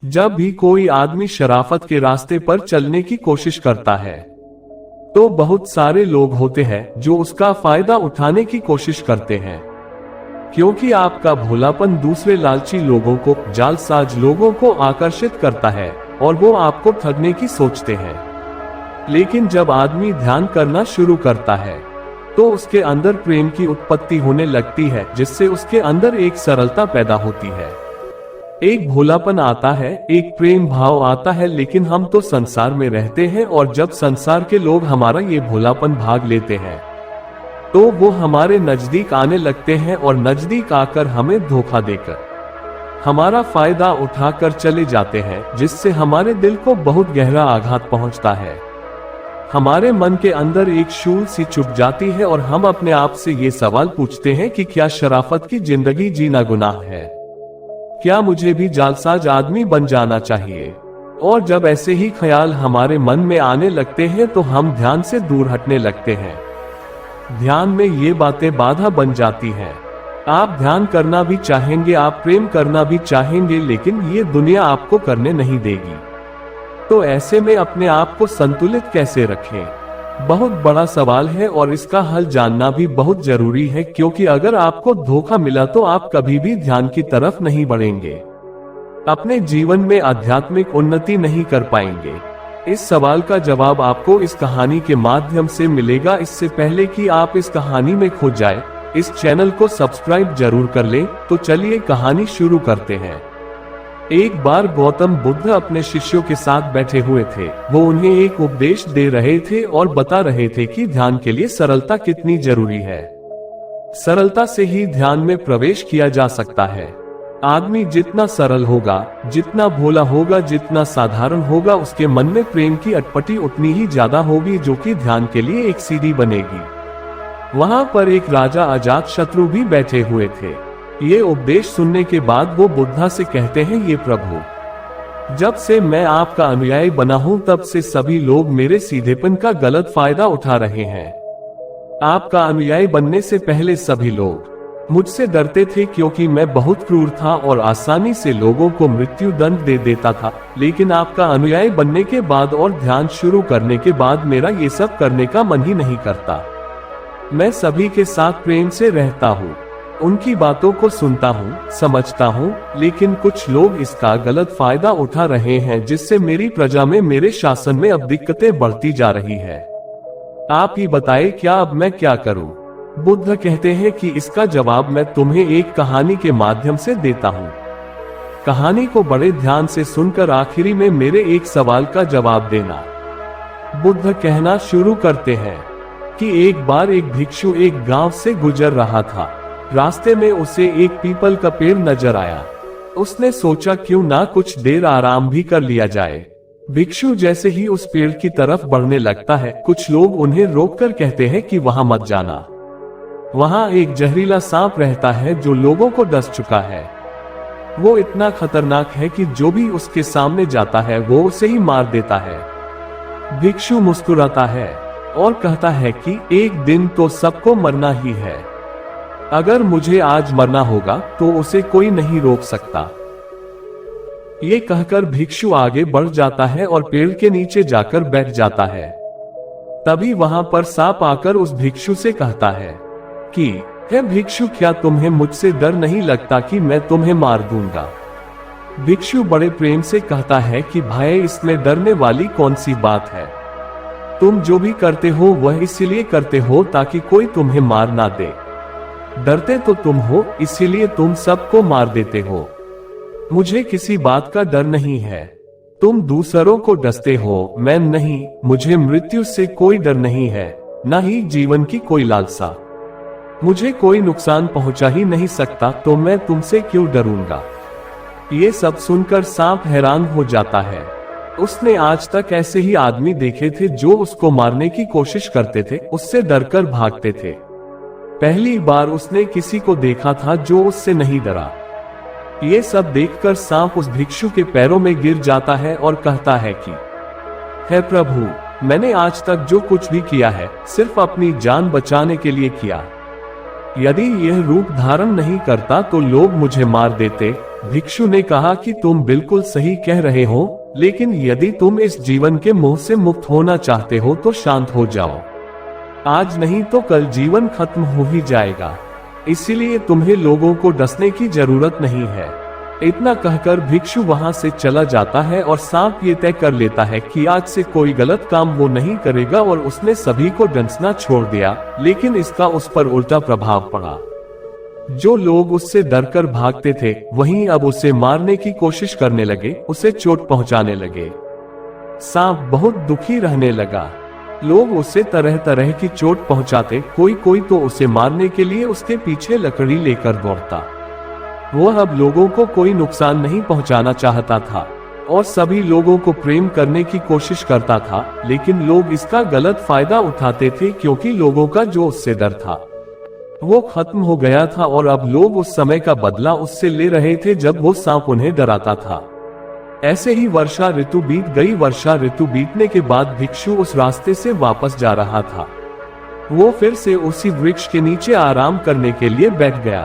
जब भी कोई आदमी शराफत के रास्ते पर चलने की कोशिश करता है तो बहुत सारे लोग होते हैं जो उसका फायदा उठाने की कोशिश करते हैं, क्योंकि आपका भोलापन दूसरे लालची लोगों को, जालसाज लोगों को आकर्षित करता है और वो आपको ठगने की सोचते हैं। लेकिन जब आदमी ध्यान करना शुरू करता है तो उसके अंदर प्रेम की उत्पत्ति होने लगती है, जिससे उसके अंदर एक सरलता पैदा होती है, एक भोलापन आता है, एक प्रेम भाव आता है। लेकिन हम तो संसार में रहते हैं और जब संसार के लोग हमारा ये भोलापन भाग लेते हैं तो वो हमारे नजदीक आने लगते हैं और नजदीक आकर हमें धोखा देकर हमारा फायदा उठाकर चले जाते हैं, जिससे हमारे दिल को बहुत गहरा आघात पहुंचता है। हमारे मन के अंदर एक शूल सी चुप जाती है और हम अपने आप से ये सवाल पूछते हैं कि क्या शराफत की जिंदगी जीना गुनाह है? क्या मुझे भी जालसाज आदमी बन जाना चाहिए? और जब ऐसे ही ख्याल हमारे मन में आने लगते हैं तो हम ध्यान से दूर हटने लगते हैं। ध्यान में ये बातें बाधा बन जाती हैं। आप ध्यान करना भी चाहेंगे, आप प्रेम करना भी चाहेंगे, लेकिन ये दुनिया आपको करने नहीं देगी। तो ऐसे में अपने आप को संतुलित कैसे रखें? बहुत बड़ा सवाल है और इसका हल जानना भी बहुत जरूरी है, क्योंकि अगर आपको धोखा मिला तो आप कभी भी ध्यान की तरफ नहीं बढ़ेंगे, अपने जीवन में आध्यात्मिक उन्नति नहीं कर पाएंगे। इस सवाल का जवाब आपको इस कहानी के माध्यम से मिलेगा। इससे पहले कि आप इस कहानी में खो जाए, इस चैनल को सब्सक्राइब जरूर कर लें। तो चलिए कहानी शुरू करते हैं। एक बार गौतम बुद्ध अपने शिष्यों के साथ बैठे हुए थे। वो उन्हें एक उपदेश दे रहे थे और बता रहे थे कि ध्यान के लिए सरलता कितनी जरूरी है। सरलता से ही ध्यान में प्रवेश किया जा सकता है। आदमी जितना सरल होगा, जितना भोला होगा, जितना साधारण होगा, उसके मन में प्रेम की अटपटी उतनी ही ज्यादा होगी, जो कि ध्यान के लिए एक सीढ़ी बनेगी। वहां पर एक राजा अजातशत्रु भी बैठे हुए थे। ये उपदेश सुनने के बाद वो बुद्धा से कहते हैं, ये प्रभु, जब से मैं आपका अनुयायी बना हूं तब से सभी लोग मेरे सीधेपन का गलत फायदा उठा रहे हैं। आपका अनुयायी बनने से पहले सभी लोग मुझसे डरते थे, क्योंकि मैं बहुत क्रूर था और आसानी से लोगों को मृत्यु दंड दे देता था। लेकिन आपका अनुयायी बनने के बाद और ध्यान शुरू करने के बाद मेरा ये सब करने का मन ही नहीं करता। मैं सभी के साथ प्रेम से रहता हूँ, उनकी बातों को सुनता हूँ, समझता हूँ, लेकिन कुछ लोग इसका गलत फायदा उठा रहे हैं, जिससे मेरी प्रजा में, मेरे शासन में अब दिक्कतें बढ़ती जा रही है। आप ही बताएं, क्या अब मैं क्या करूँ? बुद्ध कहते हैं कि इसका जवाब मैं तुम्हें एक कहानी के माध्यम से देता हूँ। कहानी को बड़े ध्यान से सुनकर आखिरी में मेरे एक सवाल का जवाब देना। बुद्ध कहना शुरू करते हैं कि एक बार एक भिक्षु एक गांव से गुजर रहा था। रास्ते में उसे एक पीपल का पेड़ नजर आया। उसने सोचा क्यों ना कुछ देर आराम भी कर लिया जाए। भिक्षु जैसे ही उस पेड़ की तरफ बढ़ने लगता है, कुछ लोग उन्हें रोककर कहते हैं कि वहां मत जाना, वहां एक जहरीला सांप रहता है जो लोगों को डस चुका है। वो इतना खतरनाक है कि जो भी उसके सामने जाता है वो उसे ही मार देता है। भिक्षु मुस्कुराता है और कहता है कि एक दिन तो सबको मरना ही है। अगर मुझे आज मरना होगा तो उसे कोई नहीं रोक सकता। ये कहकर भिक्षु आगे बढ़ जाता है और पेड़ के नीचे जाकर बैठ जाता है। तभी वहां पर सांप आकर उस भिक्षु से कहता है कि हे भिक्षु, क्या तुम्हें मुझसे डर नहीं लगता कि मैं तुम्हें मार दूंगा? भिक्षु बड़े प्रेम से कहता है कि भाई, इसमें डरने वाली कौन सी बात है? तुम जो भी करते हो वह इसलिए करते हो ताकि कोई तुम्हें मार ना दे। डरते तो तुम हो, इसीलिए तुम सबको मार देते हो। मुझे किसी बात का डर नहीं है। तुम दूसरों को डसते हो, मैं नहीं। मुझे मृत्यु से कोई डर नहीं है, न ही जीवन की कोई लालसा। मुझे कोई नुकसान पहुंचा ही नहीं सकता, तो मैं तुमसे क्यों डरूंगा? ये सब सुनकर सांप हैरान हो जाता है। उसने आज तक ऐसे ही आदमी देखे थे जो उसको मारने की कोशिश करते थे, उससे डरकर भागते थे। पहली बार उसने किसी को देखा था जो उससे नहीं डरा। ये सब देखकर सांप उस भिक्षु के पैरों में गिर जाता है और कहता है कि हे प्रभु, मैंने आज तक जो कुछ भी किया है सिर्फ अपनी जान बचाने के लिए किया। यदि यह रूप धारण नहीं करता तो लोग मुझे मार देते, भिक्षु ने कहा कि तुम बिल्कुल सही कह रहे हो, लेकिन यदि तुम इस जीवन के मोह से मुक्त होना चाहते हो तो शांत हो जाओ। आज नहीं तो कल जीवन खत्म हो ही जाएगा, इसीलिए तुम्हें लोगों को डसने की जरूरत नहीं है। इतना कहकर भिक्षु वहां से चला जाता है और सांप ये तय कर लेता है कि आज से कोई गलत काम वो नहीं करेगा और उसने सभी को डसना छोड़ दिया, लेकिन इसका उस पर उल्टा प्रभाव पड़ा। जो लोग उससे डरकर भागते थे वहीं अब उसे मारने की कोशिश करने लगे, उसे चोट पहुंचाने लगे। सांप बहुत दुखी रहने लगा। लोग उसे तरह तरह की चोट पहुंचाते, कोई तो उसे मारने के लिए उसके पीछे लकड़ी लेकर दौड़ता। वह अब लोगों को कोई नुकसान नहीं पहुंचाना चाहता था और सभी लोगों को प्रेम करने की कोशिश करता था, लेकिन लोग इसका गलत फायदा उठाते थे क्योंकि लोगों का जो उससे डर था वो खत्म हो गया था और अब लोग उस समय का बदला उससे ले रहे थे जब वो सांप उन्हें डराता था। ऐसे ही वर्षा ऋतु बीत गई। वर्षा ऋतु बीतने के बाद भिक्षु उस रास्ते से वापस जा रहा था। वो फिर से उसी वृक्ष के नीचे आराम करने के लिए बैठ गया।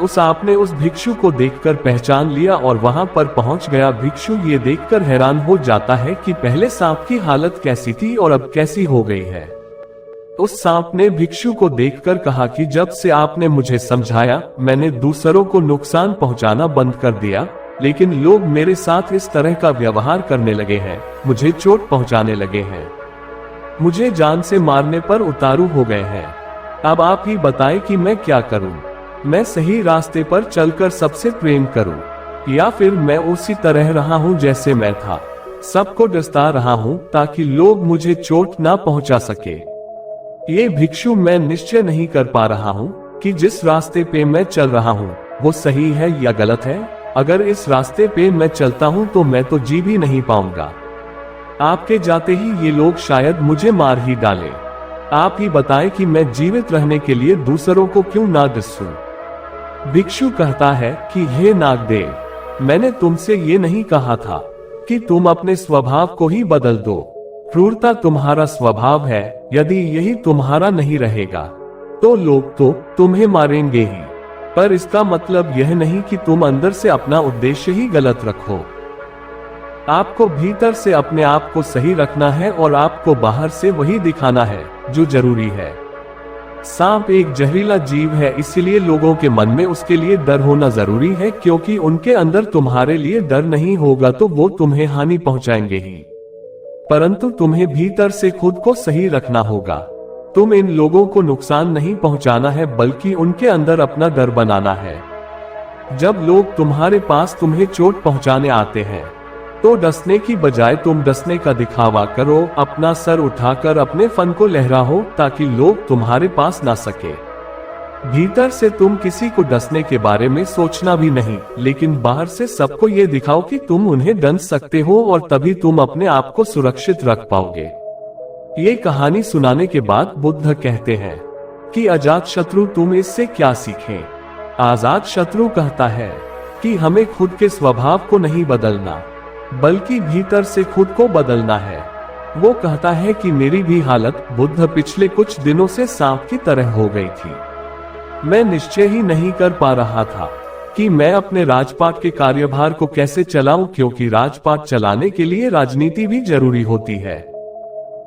उस सांप ने उस भिक्षु को देखकर पहचान लिया और वहां पर पहुंच गया। भिक्षु ये देखकर हैरान हो जाता है कि पहले सांप की हालत कैसी थी और अब कैसी हो गई है। उस सांप ने भिक्षु को देखकर कहा कि जब से आपने मुझे समझाया, मैंने दूसरों को नुकसान पहुंचाना बंद कर दिया, लेकिन लोग मेरे साथ इस तरह का व्यवहार करने लगे हैं, मुझे चोट पहुंचाने लगे हैं, मुझे जान से मारने पर उतारू हो गए हैं। अब आप ही बताएं कि मैं क्या करूं? मैं सही रास्ते पर चलकर सबसे प्रेम करूं, या फिर मैं उसी तरह रहा हूं जैसे मैं था, सबको डसता रहा हूं ताकि लोग मुझे चोट ना पहुंचा सके। ये भिक्षु मैं निश्चय नहीं कर पा रहा हूँ कि जिस रास्ते पे मैं चल रहा हूँ वो सही है या गलत है। अगर इस रास्ते पे मैं चलता हूँ तो मैं तो जी भी नहीं पाऊंगा। आपके जाते ही ये लोग शायद मुझे मार ही डालें। आप ही बताएं कि मैं जीवित रहने के लिए दूसरों को क्यों ना डसूं? भिक्षु कहता है कि हे नागदेव, मैंने तुमसे ये नहीं कहा था कि तुम अपने स्वभाव को ही बदल दो। क्रूरता तुम्हारा स्वभाव है, यदि यही तुम्हारा नहीं रहेगा तो लोग तो तुम्हें मारेंगे ही, पर इसका मतलब यह नहीं कि तुम अंदर से अपना उद्देश्य ही गलत रखो। आपको भीतर से अपने आप को सही रखना है और आपको बाहर से वही दिखाना है जो जरूरी है। सांप एक जहरीला जीव है, इसलिए लोगों के मन में उसके लिए डर होना जरूरी है, क्योंकि उनके अंदर तुम्हारे लिए डर नहीं होगा तो वो तुम्हें हानि पहुंचाएंगे ही। परंतु तुम्हें भीतर से खुद को सही रखना होगा। तुम इन लोगों को नुकसान नहीं पहुंचाना है, बल्कि उनके अंदर अपना डर बनाना है। जब लोग तुम्हारे पास तुम्हें चोट पहुंचाने आते हैं तो डसने की बजाय तुम डसने का दिखावा करो, अपना सर उठाकर अपने फन को लहराओ ताकि लोग तुम्हारे पास ना सके। भीतर से तुम किसी को डसने के बारे में सोचना भी नहीं, लेकिन बाहर से सबको ये दिखाओ कि तुम उन्हें डस सकते हो और तभी तुम अपने आप को सुरक्षित रख पाओगे। ये कहानी सुनाने के बाद बुद्ध कहते हैं कि अजात शत्रु, तुम इससे क्या सीखें? आजाद शत्रु कहता है कि हमें खुद के स्वभाव को नहीं बदलना, बल्कि भीतर से खुद को बदलना है। वो कहता है कि मेरी भी हालत बुद्ध पिछले कुछ दिनों से सांप की तरह हो गई थी। मैं निश्चय ही नहीं कर पा रहा था कि मैं अपने राजपाट के कार्यभार को कैसे चलाऊं, क्योंकि राजपाट चलाने के लिए राजनीति भी जरूरी होती है,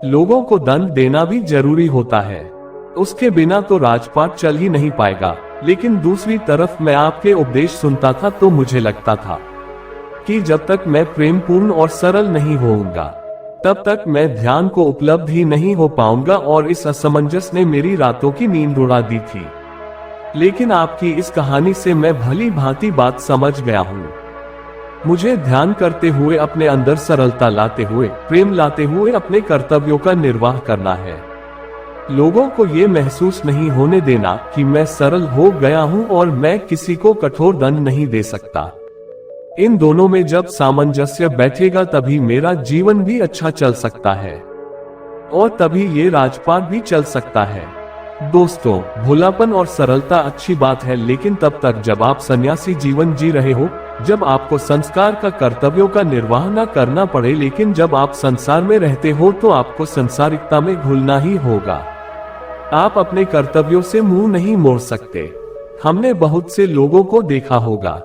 लोगों को दंड देना भी जरूरी होता है, उसके बिना तो राजपाट चल ही नहीं पाएगा। लेकिन दूसरी तरफ मैं आपके उपदेश सुनता था तो मुझे लगता था कि जब तक मैं प्रेमपूर्ण और सरल नहीं होऊंगा तब तक मैं ध्यान को उपलब्ध ही नहीं हो पाऊंगा, और इस असमंजस ने मेरी रातों की नींद उड़ा दी थी। लेकिन आपकी इस कहानी से मैं भली भांति बात समझ गया हूँ। मुझे ध्यान करते हुए अपने अंदर सरलता लाते हुए, प्रेम लाते हुए अपने कर्तव्यों का निर्वाह करना है। लोगों को ये महसूस नहीं होने देना कि मैं सरल हो गया हूँ और मैं किसी को कठोर दंड नहीं दे सकता। इन दोनों में जब सामंजस्य बैठेगा तभी मेरा जीवन भी अच्छा चल सकता है और तभी ये राजपाट भी चल सकता है। दोस्तों, भोलापन और सरलता अच्छी बात है, लेकिन तब तक जब आप सन्यासी जीवन जी रहे हो, जब आपको संस्कार का कर्तव्यों का निर्वाह न करना पड़े। लेकिन जब आप संसार में रहते हो तो आपको संसारिकता में घुलना ही होगा। आप अपने कर्तव्यों से मुंह नहीं मोड़ सकते। हमने बहुत से लोगों को देखा होगा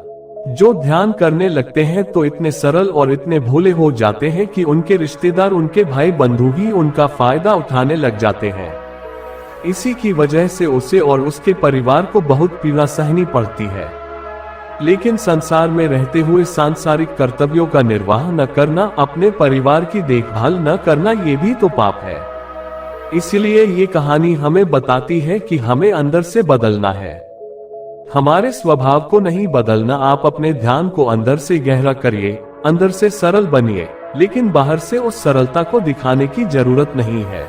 जो ध्यान करने लगते हैं तो इतने सरल और इतने भोले हो जाते हैं कि उनके रिश्तेदार, उनके भाई बंधु ही उनका फायदा उठाने लग जाते हैं। इसी की वजह से उसे और उसके परिवार को बहुत पीड़ा सहनी पड़ती है। लेकिन संसार में रहते हुए सांसारिक कर्तव्यों का निर्वाह न करना, अपने परिवार की देखभाल न करना, ये भी तो पाप है। इसलिए ये कहानी हमें बताती है कि हमें अंदर से बदलना है, हमारे स्वभाव को नहीं बदलना। आप अपने ध्यान को अंदर से गहरा करिए, अंदर से सरल बनिए, लेकिन बाहर से उस सरलता को दिखाने की जरूरत नहीं है।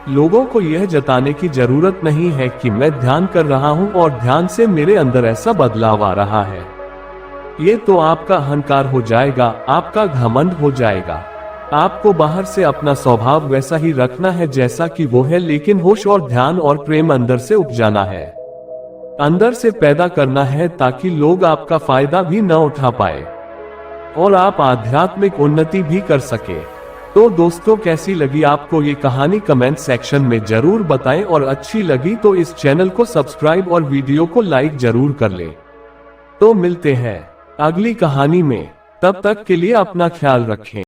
लोगों को यह जताने की जरूरत नहीं है कि मैं ध्यान कर रहा हूं और ध्यान से मेरे अंदर ऐसा बदलाव आ रहा है। ये तो आपका अहंकार हो जाएगा, आपका घमंड हो जाएगा। आपको बाहर से अपना स्वभाव वैसा ही रखना है जैसा कि वो है, लेकिन होश और ध्यान और प्रेम अंदर से उपजाना है, अंदर से पैदा करना है, ताकि लोग आपका फायदा भी न उठा पाए और आप आध्यात्मिक उन्नति भी कर सके। तो दोस्तों, कैसी लगी आपको ये कहानी कमेंट सेक्शन में जरूर बताएं, और अच्छी लगी तो इस चैनल को सब्सक्राइब और वीडियो को लाइक जरूर कर लें। तो मिलते हैं अगली कहानी में, तब तक के लिए अपना ख्याल रखें।